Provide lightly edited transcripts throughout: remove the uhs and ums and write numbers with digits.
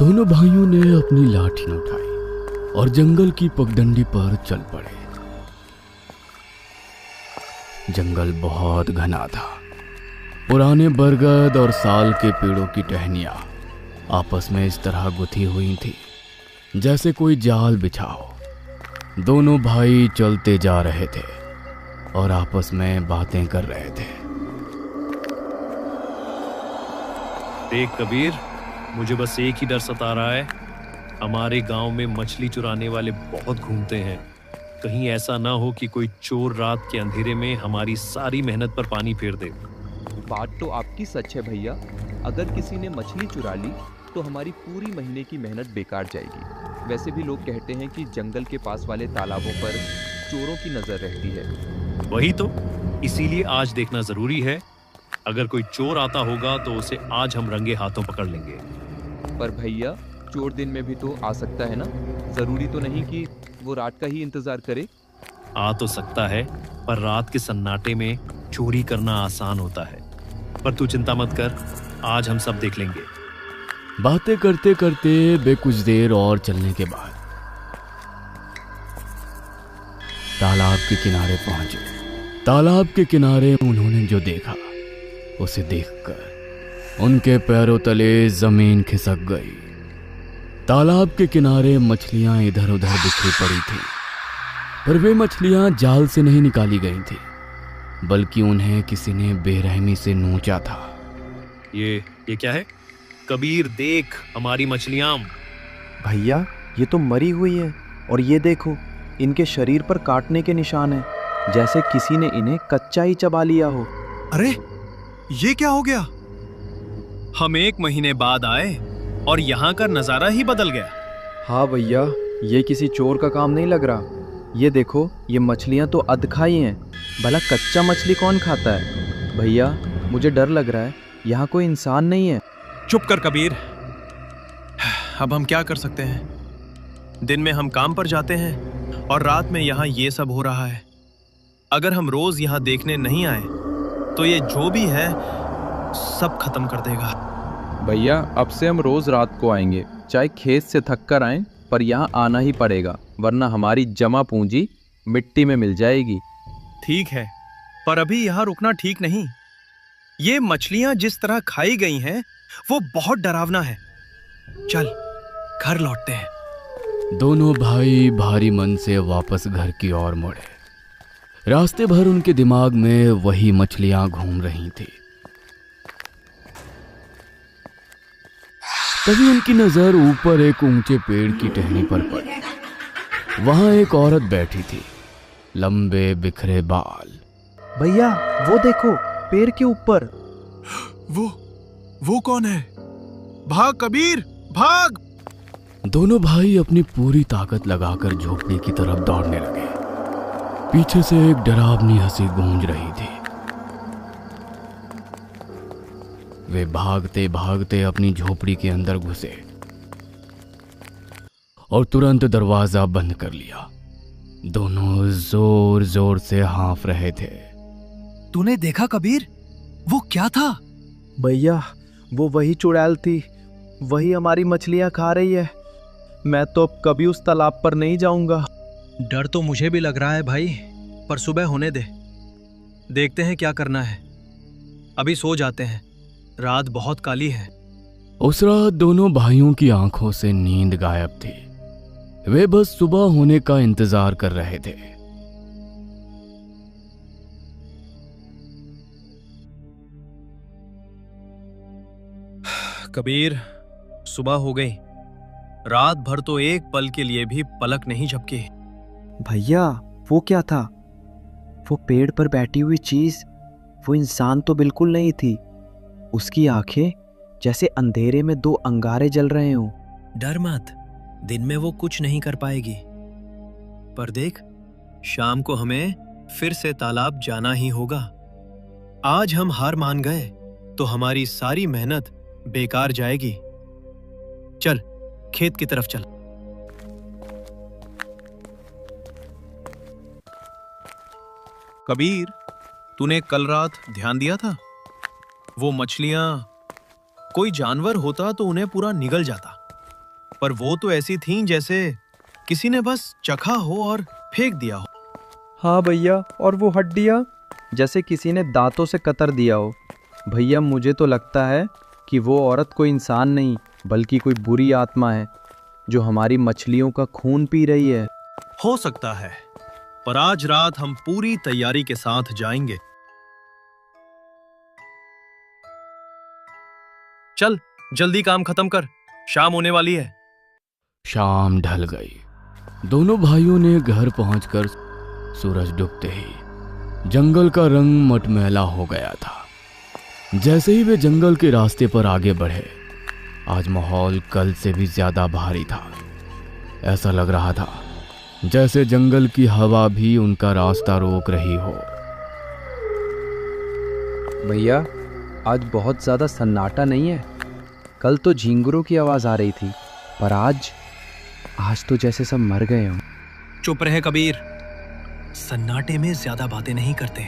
दोनों भाइयों ने अपनी लाठी उठाई और जंगल की पगडंडी पर चल पड़े। जंगल बहुत घना था। पुराने बरगद और साल के पेड़ों की टहनियां आपस में इस तरह गुथी हुई थी जैसे कोई जाल बिछा हो। दोनों भाई चलते जा रहे थे और आपस में बातें कर रहे थे। देख कबीर, मुझे बस एक ही डर सता रहा है। हमारे गांव में मछली चुराने वाले बहुत घूमते हैं। कहीं ऐसा ना हो कि कोई चोर रात के अंधेरे में हमारी सारी मेहनत पर पानी फेर दे। बात तो आपकी सच है भैया। अगर किसी ने मछली चुरा ली तो हमारी पूरी महीने की मेहनत बेकार जाएगी। वैसे भी लोग कहते हैं कि जंगल के पास वाले तालाबों पर चोरों की नजर रहती है। वही तो, इसीलिए आज देखना जरूरी है। अगर कोई चोर आता होगा तो उसे आज हम रंगे हाथों पकड़ लेंगे। पर भैया, चोर दिन में भी तो आ सकता है ना। जरूरी तो नहीं कि वो रात का ही इंतजार करे। आ तो सकता है, पर रात के सन्नाटे में चोरी करना आसान होता है। पर तू चिंता मत कर, आज हम सब देख लेंगे। बातें करते करते वे कुछ देर और चलने के बाद तालाब के किनारे पहुंचे। तालाब के किनारे उन्होंने जो देखा उसे देखकर उनके पैरों तले जमीन खिसक गई। तालाब के किनारे मछलियां इधर उधर बिखरी पड़ी थी, पर वे मछलियां जाल से नहीं निकाली गई थी, बल्कि उन्हें किसी ने बेरहमी से नोचा था। ये क्या है? कबीर देख, हमारी मछलियां। भैया, ये तो मरी हुई है और ये देखो, इनके शरीर पर काटने के निशान हैं, जैसे किसी ने इन्हें कच्चा ही चबा लिया हो। अरे, ये क्या हो गया? हम 1 महीने बाद आए और यहाँ का नजारा ही बदल गया। हाँ भैया, ये किसी चोर का काम नहीं लग रहा। ये देखो, ये मछलियाँ तो अधखाई हैं। भला कच्चा मछली कौन खाता है? भैया, मुझे डर लग रहा है, यहाँ कोई इंसान नहीं है। चुप कर कबीर। अब हम क्या कर सकते हैं? दिन में हम काम पर जाते हैं और रात में यहाँ ये सब हो रहा है। अगर हम रोज यहाँ देखने नहीं आए तो ये जो भी है सब खत्म कर देगा। भैया, अब से हम रोज रात को आएंगे, चाहे खेत से थक कर आए, पर यहाँ आना ही पड़ेगा, वरना हमारी जमा पूंजी मिट्टी में मिल जाएगी। ठीक है, पर अभी यहाँ रुकना ठीक नहीं। ये मछलियां जिस तरह खाई गई हैं वो बहुत डरावना है। चल, घर लौटते हैं। दोनों भाई भारी मन से वापस घर की ओर मुड़े। रास्ते भर उनके दिमाग में वही मछलियां घूम रही थी। तभी उनकी नजर ऊपर एक ऊंचे पेड़ की टहनी पर पड़ी। वहां एक औरत बैठी थी, लंबे बिखरे बाल। भैया, वो देखो, पेड़ के ऊपर। वो कौन है? भाग कबीर, भाग! दोनों भाई अपनी पूरी ताकत लगाकर झोपड़ी की तरफ दौड़ने लगे। पीछे से एक डरावनी हंसी गूंज रही थी। वे भागते भागते अपनी झोपड़ी के अंदर घुसे और तुरंत दरवाजा बंद कर लिया। दोनों जोर जोर से हाँफ रहे थे। तूने देखा कबीर? वो क्या था? भैया, वो वही चुड़ैल थी, वही हमारी मछलियां खा रही है। मैं तो अब कभी उस तालाब पर नहीं जाऊंगा। डर तो मुझे भी लग रहा है भाई, पर सुबह होने दे, देखते हैं क्या करना है। अभी सो जाते हैं, रात बहुत काली है। उस रात दोनों भाइयों की आंखों से नींद गायब थी। वे बस सुबह होने का इंतजार कर रहे थे। कबीर, सुबह हो गई। रात भर तो एक पल के लिए भी पलक नहीं झपकी। भैया, वो क्या था? वो पेड़ पर बैठी हुई चीज, वो इंसान तो बिल्कुल नहीं थी। उसकी आंखें जैसे अंधेरे में 2 अंगारे जल रहे हों। डर मत, दिन में वो कुछ नहीं कर पाएगी। पर देख, शाम को हमें फिर से तालाब जाना ही होगा। आज हम हार मान गए तो हमारी सारी मेहनत बेकार जाएगी। चल, खेत की तरफ चल। कबीर, तूने कल रात ध्यान दिया था? वो मछलियां, कोई जानवर होता तो उन्हें पूरा निगल जाता, पर वो तो ऐसी थीं जैसे किसी ने बस चखा हो और फेंक दिया हो। हाँ भैया, और वो हड्डियाँ जैसे किसी ने दांतों से कतर दिया हो। भैया मुझे तो लगता है कि वो औरत कोई इंसान नहीं बल्कि कोई बुरी आत्मा है जो हमारी मछलियों का खून पी रही है। हो सकता है, पर आज रात हम पूरी तैयारी के साथ जाएंगे। चल जल्दी काम खत्म कर, शाम होने वाली है। शाम ढल गई। दोनों भाइयों ने घर पहुंचकर सूरज डूबते ही जंगल का रंग मटमैला हो गया था। जैसे ही वे जंगल के रास्ते पर आगे बढ़े, आज माहौल कल से भी ज्यादा भारी था। ऐसा लग रहा था जैसे जंगल की हवा भी उनका रास्ता रोक रही हो। भैया आज बहुत ज़्यादा सन्नाटा नहीं है। कल तो झींगुरों की आवाज़ आ रही थी, पर आज तो जैसे सब मर गए हों। चुप रहे कबीर, सन्नाटे में ज्यादा बातें नहीं करते,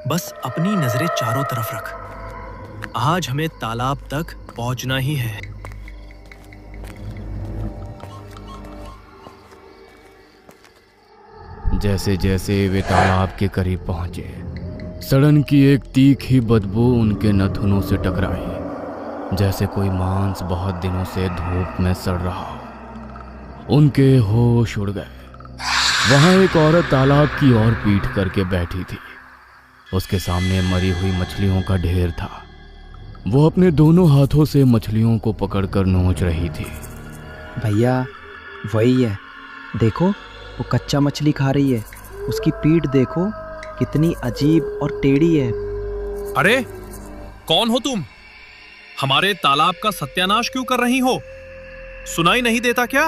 बस अपनी नजरें चारों तरफ रख। आज हमें तालाब तक पहुंचना ही है। जैसे जैसे वे तालाब के करीब पहुंचे, सड़न की एक तीखी बदबू उनके नथुनों से टकराई, जैसे कोई मांस बहुत दिनों से धूप में सड़ रहा हो। उनके होश उड़ गए। वहां एक औरत तालाब की ओर पीठ करके बैठी थी। उसके सामने मरी हुई मछलियों का ढेर था। वो अपने दोनों हाथों से मछलियों को पकड़कर नोच रही थी। भैया वही है, देखो वो कच्चा मछली खा रही है। उसकी पीठ देखो कितनी अजीब और टेढ़ी है। अरे कौन हो तुम? हमारे तालाब का सत्यानाश क्यों कर रही हो? सुनाई नहीं देता क्या?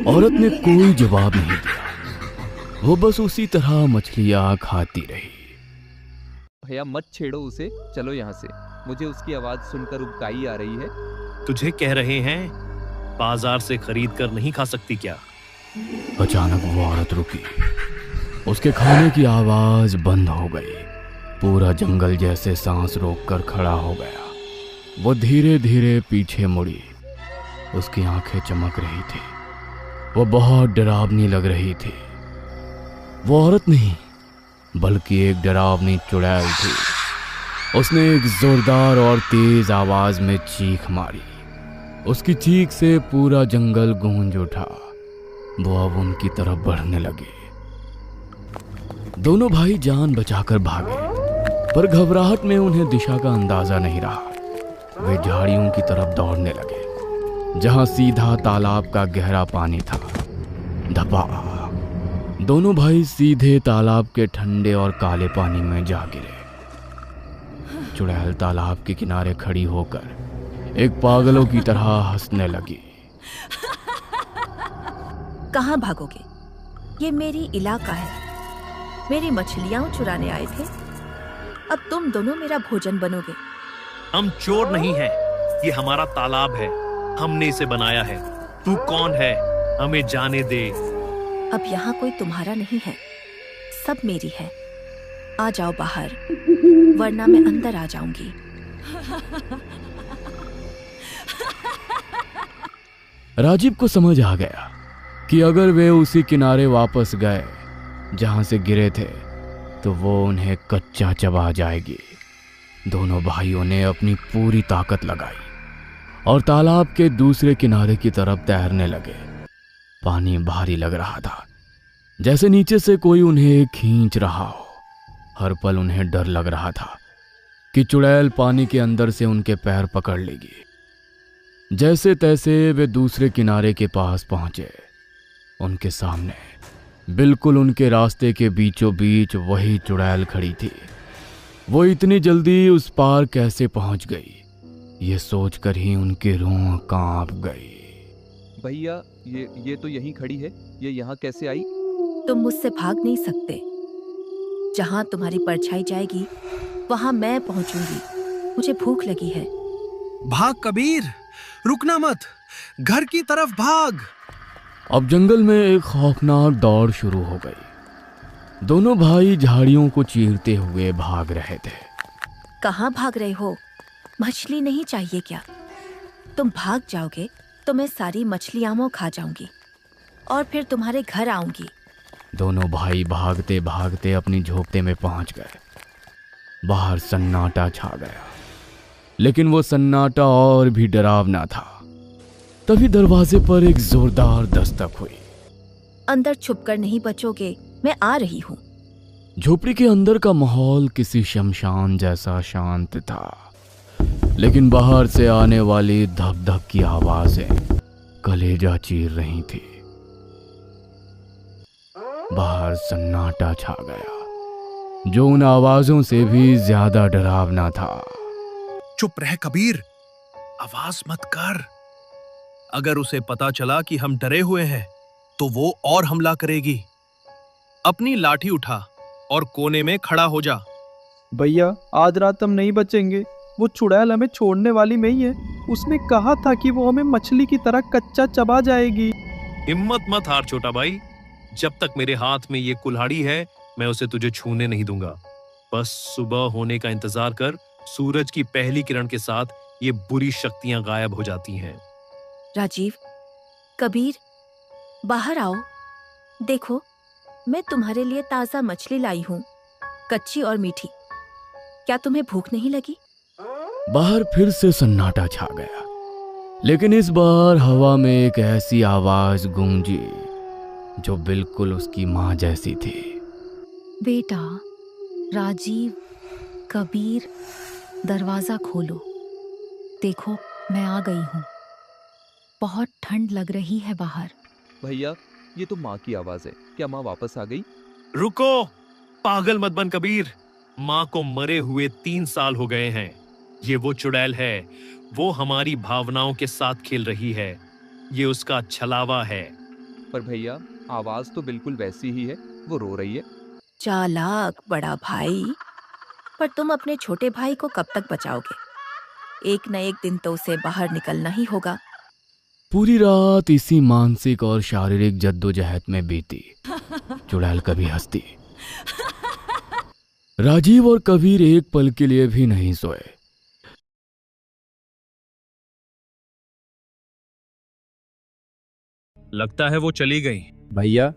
औरत ने कोई जवाब नहीं दिया। वो बस उसी तरह मछलियां खाती रही। भैया मत छेड़ो उसे, चलो यहाँ से। मुझे उसकी आवाज सुनकर उबकाई आ रही है। तुझे कह रहे हैं, बाजार से खरीद कर नहीं खा सकती क्या? अचानक वो औरत रुकी। उसके खाने की आवाज बंद हो गई। पूरा जंगल जैसे सांस रोककर खड़ा हो गया। वो धीरे धीरे पीछे मुड़ी। उसकी आंखें चमक रही थी। वो बहुत डरावनी लग रही थी। वो औरत नहीं बल्कि एक डरावनी चुड़ैल थी। उसने एक जोरदार और तेज आवाज में चीख मारी। उसकी चीख से पूरा जंगल गूंज उठा। वो अब उनकी तरफ बढ़ने लगे। दोनों भाई जान बचाकर भागे, पर घबराहट में उन्हें दिशा का अंदाजा नहीं रहा। वे झाड़ियों की तरफ दौड़ने लगे, जहां सीधा तालाब का गहरा पानी था। धपा! दोनों भाई सीधे तालाब के ठंडे और काले पानी में जा गिरे। चुड़ैल तालाब के किनारे खड़ी होकर एक पागलों की तरह हंसने लगी। कहाँ भागोगे? ये मेरी इलाका है। मेरी मछलियां चुराने आए थे। अब तुम दोनों मेरा भोजन बनोगे। हम चोर नहीं हैं, ये हमारा तालाब है। हमने इसे बनाया है। तू कौन है? हमें जाने दे। अब यहाँ कोई तुम्हारा नहीं है, सब मेरी है। आ जाओ बाहर, वरना मैं अंदर आ जाऊंगी। राजीव को समझ आ गया कि अगर वे उसी किनारे वापस गए जहां से गिरे थे, तो वो उन्हें कच्चा चबा जाएगी। दोनों भाइयों ने अपनी पूरी ताकत लगाई और तालाब के दूसरे किनारे की तरफ तैरने लगे। पानी भारी लग रहा था, जैसे नीचे से कोई उन्हें खींच रहा हो। हर पल उन्हें डर लग रहा था कि चुड़ैल पानी के अंदर से उनके पैर पकड़ लेगी। जैसे तैसे वे दूसरे किनारे के पास पहुंचे। उनके सामने बिल्कुल उनके रास्ते के बीचों बीच वही चुड़ैल खड़ी थी। वो इतनी जल्दी उस पार कैसे पहुंच गई, ये सोचकर ही उनके रूह कांप गई। भैया ये तो यहीं खड़ी है, ये यहाँ कैसे आई? तुम मुझसे भाग नहीं सकते। जहां तुम्हारी परछाई जाएगी वहां मैं पहुंचूंगी। मुझे भूख लगी है। भाग कबीर, रुकना मत, घर की तरफ भाग। अब जंगल में एक खौफनाक दौड़ शुरू हो गई। दोनों भाई झाड़ियों को चीरते हुए भाग रहे थे। कहाँ भाग रहे हो? मछली नहीं चाहिए क्या? तुम भाग जाओगे तो मैं सारी मछलियाँ खा जाऊंगी और फिर तुम्हारे घर आऊंगी। दोनों भाई भागते भागते अपनी झोपड़े में पहुंच गए। बाहर सन्नाटा छा गया, लेकिन वो सन्नाटा और भी डरावना था। तभी दरवाजे पर एक जोरदार दस्तक हुई। अंदर छुपकर नहीं बचोगे, मैं आ रही हूँ। झोपड़ी के अंदर का माहौल किसी शमशान जैसा शांत था, लेकिन बाहर से आने वाली धक धक की आवाजें कलेजा चीर रही थी। बाहर सन्नाटा छा गया, जो उन आवाजों से भी ज्यादा डरावना था। चुप रह कबीर, आवाज मत कर। अगर उसे पता चला कि हम डरे हुए हैं तो वो और हमला करेगी। अपनी लाठी उठा और कोने में खड़ा हो जा। भैया आज रात हम नहीं बचेंगे। वो चुड़ैल हमें छोड़ने वाली नहीं है। उसने कहा था कि वो हमें मछली की तरह कच्चा चबा जाएगी। हिम्मत मत हार छोटा भाई, जब तक मेरे हाथ में ये कुल्हाड़ी है मैं उसे तुझे छूने नहीं दूंगा। बस सुबह होने का इंतजार कर, सूरज की पहली किरण के साथ ये बुरी शक्तियां गायब हो जाती हैं। राजीव, कबीर, बाहर आओ। देखो, मैं तुम्हारे लिए ताजा मछली लाई हूँ, कच्ची और मीठी। क्या तुम्हें भूख नहीं लगी? बाहर फिर से सन्नाटा छा गया, लेकिन इस बार हवा में एक ऐसी आवाज गूंजी जो बिल्कुल उसकी माँ जैसी थी। बेटा, राजीव, कबीर, दरवाजा खोलो। देखो, मैं आ गई हूँ। बहुत ठंड लग रही है बाहर। भैया, ये तो माँ की आवाज है। क्या माँ वापस आ गई? रुको, पागल मत बन कबीर। माँ को मरे हुए 3 साल हो गए हैं। ये वो चुड़ैल है, वो हमारी भावनाओं के साथ खेल रही है। ये उसका छलावा है। पर भैया, आवाज तो बिल्कुल वैसी ही है। वो रो रही है। चालाक बड़ा भाई, पर तुम अपने छोटे भाई को कब तक बचाओगे? एक न एक दिन तो उसे बाहर निकलना ही होगा। पूरी रात इसी मानसिक और शारीरिक जद्दोजहद में बीती। चुड़ैल कभी हंसती। राजीव और कबीर एक पल के लिए भी नहीं सोए। लगता है वो चली गई। भैया,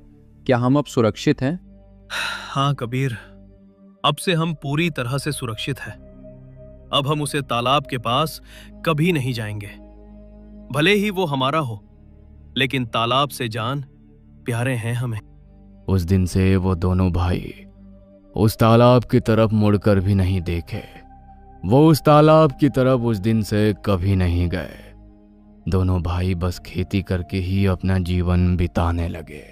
क्या हम अब सुरक्षित हैं? हाँ कबीर, अब से हम पूरी तरह से सुरक्षित हैं। अब हम उसे तालाब के पास कभी नहीं जाएंगे। भले ही वो हमारा हो, लेकिन तालाब से जान प्यारे हैं हमें। उस दिन से वो दोनों भाई उस तालाब की तरफ मुड़कर भी नहीं देखे। वो उस तालाब की तरफ उस दिन से कभी नहीं गए। दोनों भाई बस खेती करके ही अपना जीवन बिताने लगे।